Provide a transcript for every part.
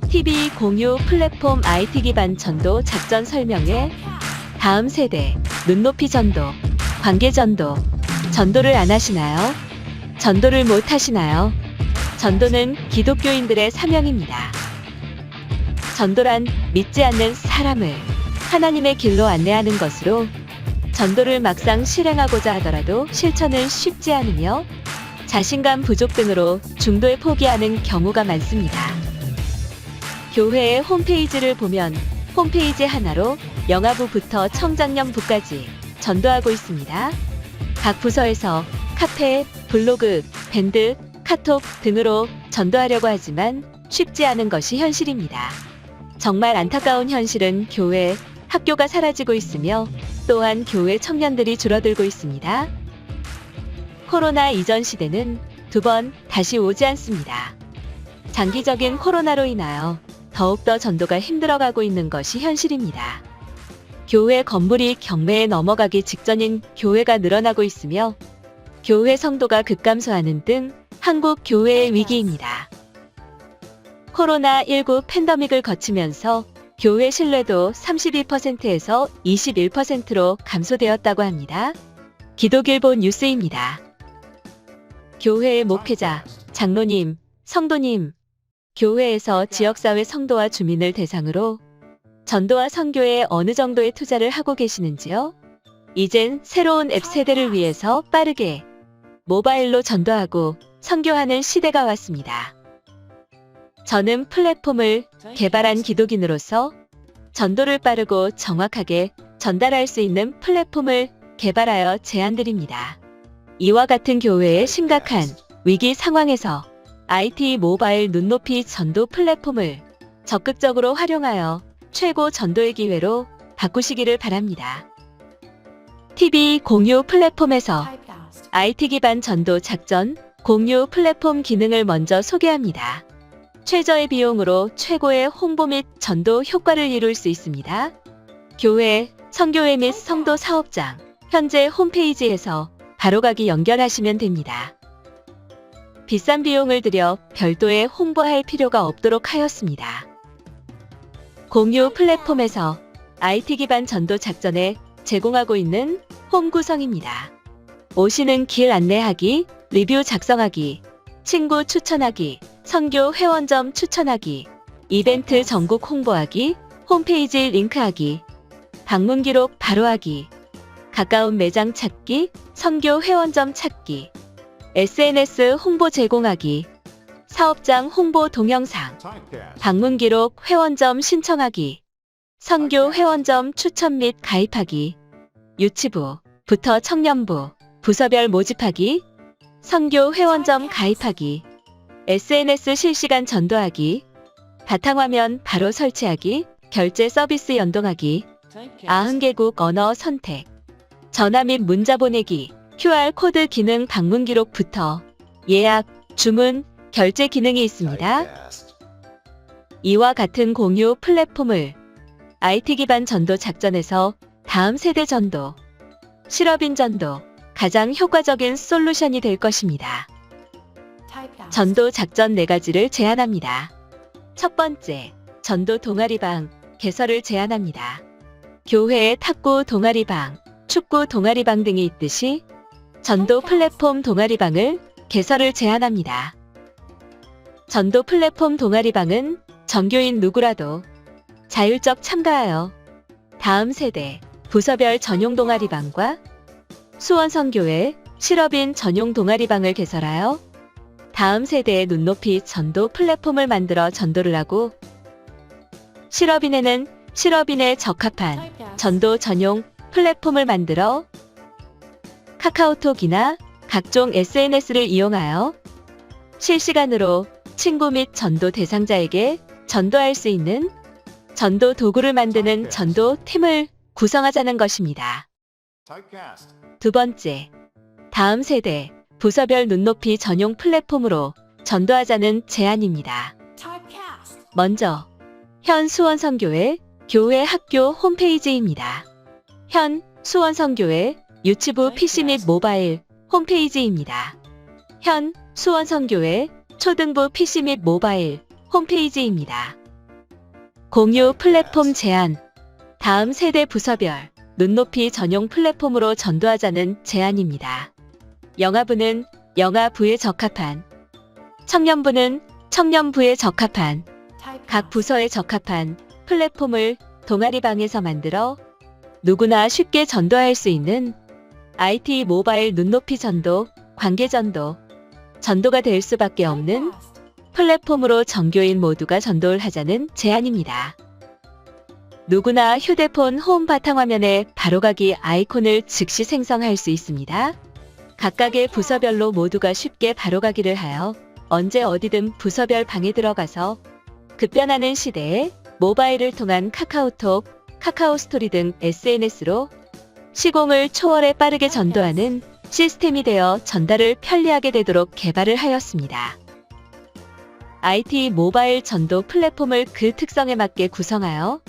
TV 공유 플랫폼 IT 기반 전도 작전 설명회. 다음 세대 눈높이 전도, 관계 전도. 전도를 안 하시나요? 전도를 못 하시나요? 전도는 기독교인들의 사명입니다. 전도란 믿지 않는 사람을 하나님의 길로 안내하는 것으로, 전도를 막상 실행하고자 하더라도 실천은 쉽지 않으며 자신감 부족 등으로 중도에 포기하는 경우가 많습니다. 교회의 홈페이지를 보면 홈페이지 하나로 영화부부터 청장년부까지 전도하고 있습니다. 각 부서에서 카페, 블로그, 밴드, 카톡 등으로 전도하려고 하지만 쉽지 않은 것이 현실입니다. 정말 안타까운 현실은 교회, 학교가 사라지고 있으며 또한 교회 청년들이 줄어들고 있습니다. 코로나 이전 시대는 두 번 다시 오지 않습니다. 장기적인 코로나로 인하여 더욱더 전도가 힘들어가고 있는 것이 현실입니다. 교회 건물이 경매에 넘어가기 직전인 교회가 늘어나고 있으며 교회 성도가 급감소하는 등 한국 교회의 위기입니다. 코로나19 팬데믹을 거치면서 교회 신뢰도 32%에서 21%로 감소되었다고 합니다. 기독일보 뉴스입니다. 교회의 목회자, 장로님, 성도님, 교회에서 지역사회 성도와 주민을 대상으로 전도와 선교에 어느 정도의 투자를 하고 계시는지요? 이젠 새로운 앱 세대를 위해서 빠르게 모바일로 전도하고 선교하는 시대가 왔습니다. 저는 플랫폼을 개발한 기독인으로서 전도를 빠르고 정확하게 전달할 수 있는 플랫폼을 개발하여 제안드립니다. 이와 같은 교회의 심각한 위기 상황에서 IT 모바일 눈높이 전도 플랫폼을 적극적으로 활용하여 최고 전도의 기회로 바꾸시기를 바랍니다. TV 공유 플랫폼에서 IT 기반 전도 작전 공유 플랫폼 기능을 먼저 소개합니다. 최저의 비용으로 최고의 홍보 및 전도 효과를 이룰 수 있습니다. 교회, 선교회 및 성도 사업장, 현재 홈페이지에서 바로가기 연결하시면 됩니다. 비싼 비용을 들여 별도의 홍보할 필요가 없도록 하였습니다. 공유 플랫폼에서 IT 기반 전도 작전에 제공하고 있는 홈 구성입니다. 오시는 길 안내하기, 리뷰 작성하기, 친구 추천하기, 선교 회원점 추천하기, 이벤트 전국 홍보하기, 홈페이지 링크하기, 방문 기록 바로하기, 가까운 매장 찾기, 선교 회원점 찾기, SNS 홍보 제공하기, 사업장 홍보 동영상, 방문 기록 회원점 신청하기, 선교 회원점 추천 및 가입하기, 유치부부터 청년부, 부서별 모집하기, 선교 회원점 가입하기, SNS 실시간 전도하기, 바탕화면 바로 설치하기, 결제 서비스 연동하기, 90개국 언어 선택, 전화 및 문자 보내기, QR코드 기능 방문 기록부터 예약, 주문, 결제 기능이 있습니다. 이와 같은 공유 플랫폼을 IT 기반 전도 작전에서 다음 세대 전도, 실업인 전도, 가장 효과적인 솔루션이 될 것입니다. 전도 작전 4가지를 제안합니다. 첫 번째, 전도 동아리방 개설을 제안합니다. 교회에 탁구 동아리방, 축구 동아리방 등이 있듯이 전도 플랫폼 동아리방을 개설을 제안합니다. 전도 플랫폼 동아리방은 정교인 누구라도 자율적 참가하여 다음 세대 부서별 전용 동아리방과 수원선교회 실업인 전용 동아리방을 개설하여 다음 세대의 눈높이 전도 플랫폼을 만들어 전도를 하고, 실업인에는 실업인에 적합한 전도 전용 플랫폼을 만들어 카카오톡이나 각종 SNS를 이용하여 실시간으로 친구 및 전도 대상자에게 전도할 수 있는 전도 도구를 만드는 전도 팀을 구성하자는 것입니다. 두 번째, 다음 세대 부서별 눈높이 전용 플랫폼으로 전도하자는 제안입니다. 먼저 현 수원선교회 교회 학교 홈페이지입니다. 현 수원선교회 유치부 PC 및 모바일 홈페이지입니다. 현 수원선교회 초등부 PC 및 모바일 홈페이지입니다. 공유 플랫폼 제안. 다음 세대 부서별 눈높이 전용 플랫폼으로 전도하자는 제안입니다. 영아부는 영아부에 적합한, 청년부는 청년부에 적합한, 각 부서에 적합한 플랫폼을 동아리방에서 만들어 누구나 쉽게 전도할 수 있는 IT 모바일 눈높이 전도, 관계 전도, 전도가 될 수밖에 없는 플랫폼으로 전교인 모두가 전도를 하자는 제안입니다. 누구나 휴대폰 홈 바탕화면에 바로가기 아이콘을 즉시 생성할 수 있습니다. 각각의 부서별로 모두가 쉽게 바로가기를 하여 언제 어디든 부서별 방에 들어가서 급변하는 시대에 모바일을 통한 카카오톡, 카카오스토리 등 SNS로 시공을 초월해 빠르게 전도하는 시스템이 되어 전달을 편리하게 되도록 개발을 하였습니다. IT 모바일 전도 플랫폼을 그 특성에 맞게 구성하여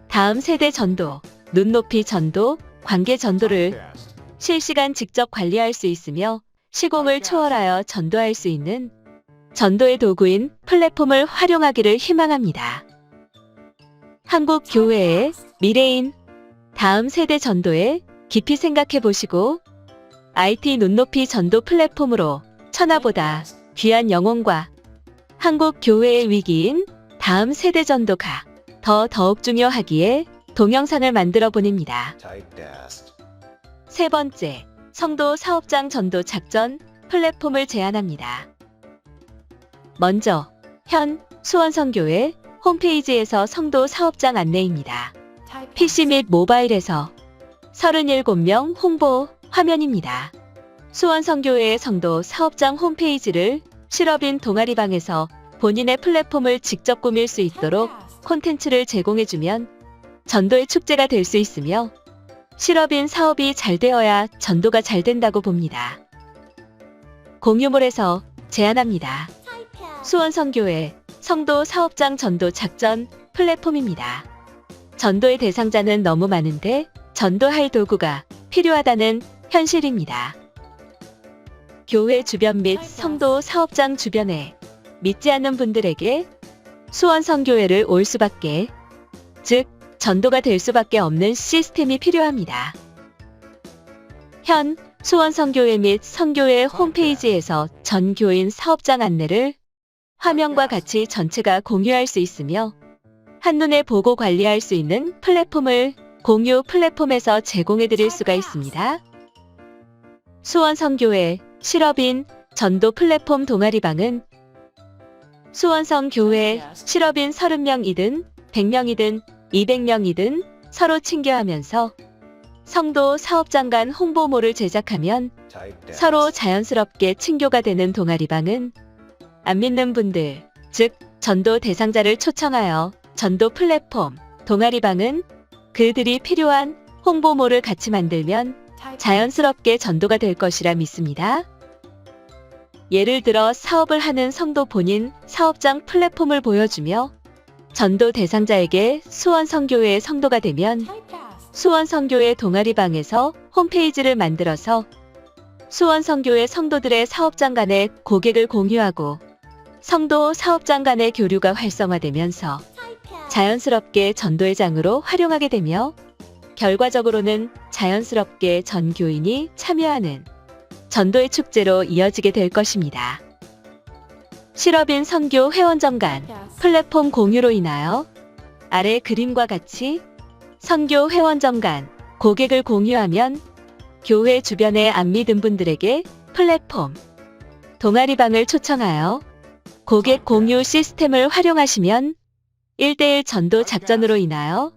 다음 세대 전도, 눈높이 전도, 관계 전도를 실시간 직접 관리할 수 있으며 시공을 초월하여 전도할 수 있는 전도의 도구인 플랫폼을 활용하기를 희망합니다. 한국 교회의 미래인 다음 세대 전도에 깊이 생각해 보시고 IT 눈높이 전도 플랫폼으로 천하보다 귀한 영혼과 한국 교회의 위기인 다음 세대 전도가 더욱 중요하기에 동영상을 만들어 보냅니다. 세 번째, 성도 사업장 전도 작전 플랫폼을 제안합니다. 먼저, 현 수원성교회 홈페이지에서 성도 사업장 안내입니다. PC 및 모바일에서 37명 홍보 화면입니다. 수원성교회의 성도 사업장 홈페이지를 실업인 동아리방에서 본인의 플랫폼을 직접 꾸밀 수 있도록 콘텐츠를 제공해주면 전도의 축제가 될 수 있으며 실업인 사업이 잘 되어야 전도가 잘 된다고 봅니다. 공유몰에서 제안합니다. 수원성교회 성도 사업장 전도 작전 플랫폼입니다. 전도의 대상자는 너무 많은데 전도할 도구가 필요하다는 현실입니다. 교회 주변 및 성도 사업장 주변에 믿지 않는 분들에게 수원성교회를 올 수밖에, 즉 전도가 될 수밖에 없는 시스템이 필요합니다. 현 수원성교회 및 성교회 홈페이지에서 전 교인 사업장 안내를 화면과 같이 전체가 공유할 수 있으며 한눈에 보고 관리할 수 있는 플랫폼을 공유 플랫폼에서 제공해 드릴 수가 있습니다. 수원성교회 실업인 전도 플랫폼 동아리방은 수원성교회 실업인 30명이든 100명이든 200명이든 서로 친교하면서 성도 사업장 간 홍보모를 제작하면 서로 자연스럽게 친교가 되는 동아리방은 안 믿는 분들, 즉 전도 대상자를 초청하여 전도 플랫폼 동아리방은 그들이 필요한 홍보모를 같이 만들면 자연스럽게 전도가 될 것이라 믿습니다. 예를 들어 사업을 하는 성도 본인 사업장 플랫폼을 보여주며 전도 대상자에게 수원성교회의 성도가 되면 수원성교회 동아리방에서 홈페이지를 만들어서 수원성교회 성도들의 사업장 간의 고객을 공유하고 성도 사업장 간의 교류가 활성화되면서 자연스럽게 전도의 장으로 활용하게 되며 결과적으로는 자연스럽게 전 교인이 참여하는 전도의 축제로 이어지게 될 것입니다. 실업인 선교 회원점 간 플랫폼 공유로 인하여 아래 그림과 같이 선교 회원점 간 고객을 공유하면 교회 주변의 안 믿은 분들에게 플랫폼 동아리방을 초청하여 고객 공유 시스템을 활용하시면 1:1 전도 작전으로 인하여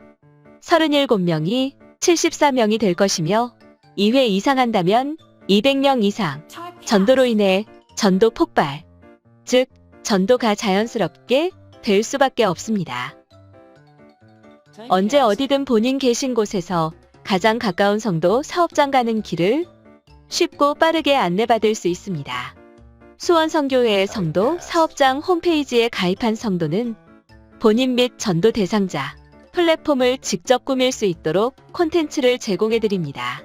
37명이 74명이 될 것이며 2회 이상 한다면 200명 이상 전도로 인해 전도 폭발, 즉 전도가 자연스럽게 될 수밖에 없습니다. 언제 어디든 본인 계신 곳에서 가장 가까운 성도 사업장 가는 길을 쉽고 빠르게 안내받을 수 있습니다. 수원성교회의 성도 사업장 홈페이지에 가입한 성도는 본인 및 전도 대상자, 플랫폼을 직접 꾸밀 수 있도록 콘텐츠를 제공해 드립니다.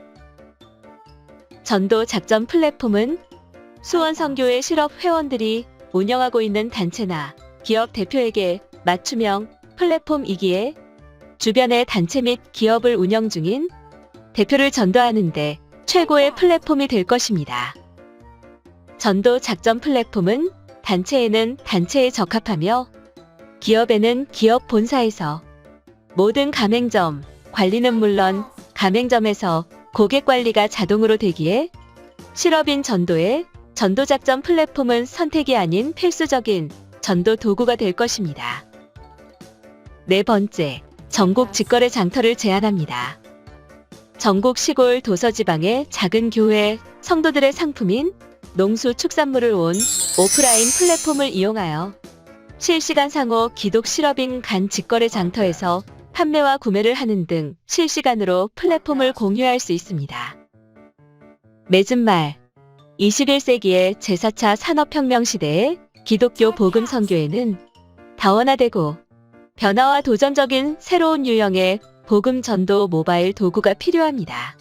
전도 작전 플랫폼은 수원성교회 실업 회원들이 운영하고 있는 단체나 기업 대표에게 맞춤형 플랫폼이기에 주변의 단체 및 기업을 운영 중인 대표를 전도하는데 최고의 플랫폼이 될 것입니다. 전도 작전 플랫폼은 단체에는 단체에 적합하며 기업에는 기업 본사에서 모든 가맹점, 관리는 물론 가맹점에서 고객 관리가 자동으로 되기에 실업인 전도의 전도작전 플랫폼은 선택이 아닌 필수적인 전도 도구가 될 것입니다. 네 번째, 전국 직거래 장터를 제안합니다. 전국 시골 도서지방의 작은 교회, 성도들의 상품인 농수축산물을 온 오프라인 플랫폼을 이용하여 실시간 상호 기독 실업인 간 직거래 장터에서 판매와 구매를 하는 등 실시간으로 플랫폼을 공유할 수 있습니다. 맺은 말, 21세기의 제4차 산업혁명 시대의 기독교 복음 선교에는 다원화되고 변화와 도전적인 새로운 유형의 복음 전도 모바일 도구가 필요합니다.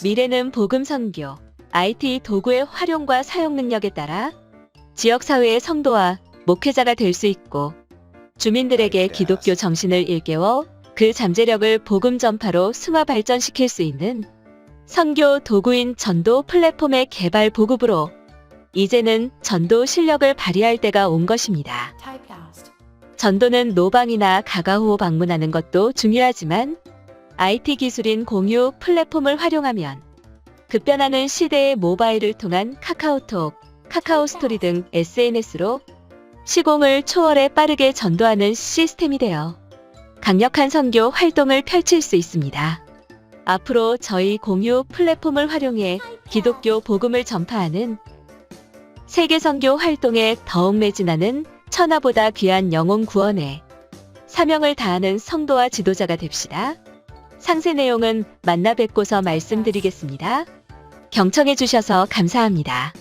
미래는 복음 선교, IT 도구의 활용과 사용 능력에 따라 지역사회의 성도와 목회자가 될 수 있고 주민들에게 기독교 정신을 일깨워 그 잠재력을 복음 전파로 승화 발전시킬 수 있는 선교 도구인 전도 플랫폼의 개발 보급으로 이제는 전도 실력을 발휘할 때가 온 것입니다. 전도는 노방이나 가가호 방문하는 것도 중요하지만 IT 기술인 공유 플랫폼을 활용하면 급변하는 시대의 모바일을 통한 카카오톡, 카카오스토리 등 SNS로 시공을 초월해 빠르게 전도하는 시스템이 되어 강력한 선교 활동을 펼칠 수 있습니다. 앞으로 저희 공유 플랫폼을 활용해 기독교 복음을 전파하는 세계 선교 활동에 더욱 매진하는 천하보다 귀한 영혼 구원에 사명을 다하는 성도와 지도자가 됩시다. 상세 내용은 만나 뵙고서 말씀드리겠습니다. 경청해 주셔서 감사합니다.